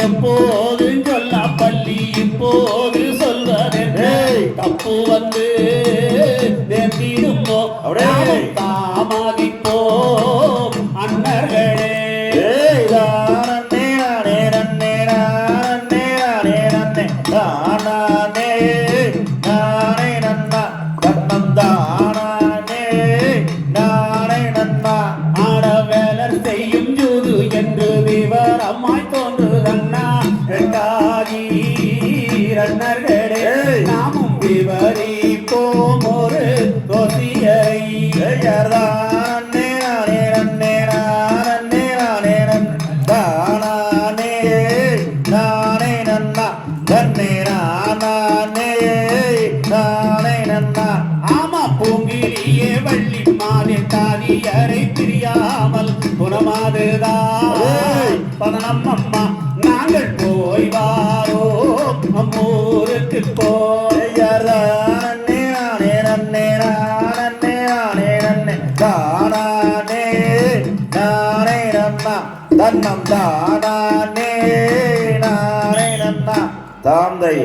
எப்போது சொல்ல பள்ளி இப்போது சொல்வதென்று தப்பு வந்து தேர்ந்திடும்போ தாமதிப்போ அண்ணர்களே ஆடவேலர் செய்யும் ஜூது என்று விவரமாய் தோன்றுதண்ணா ரன்னர்களே நாமும் விவரிப்போம் ஒரு தோசியை ஆமா பூங்கிலியே வள்ளி மாதே தாதியரை பிரியாமல் புறமாதுதான் பதனம் அம்மா நாங்கள் போய் வாரோ அம்மூருக்கு போய் தன்னம் தானே தாந்தை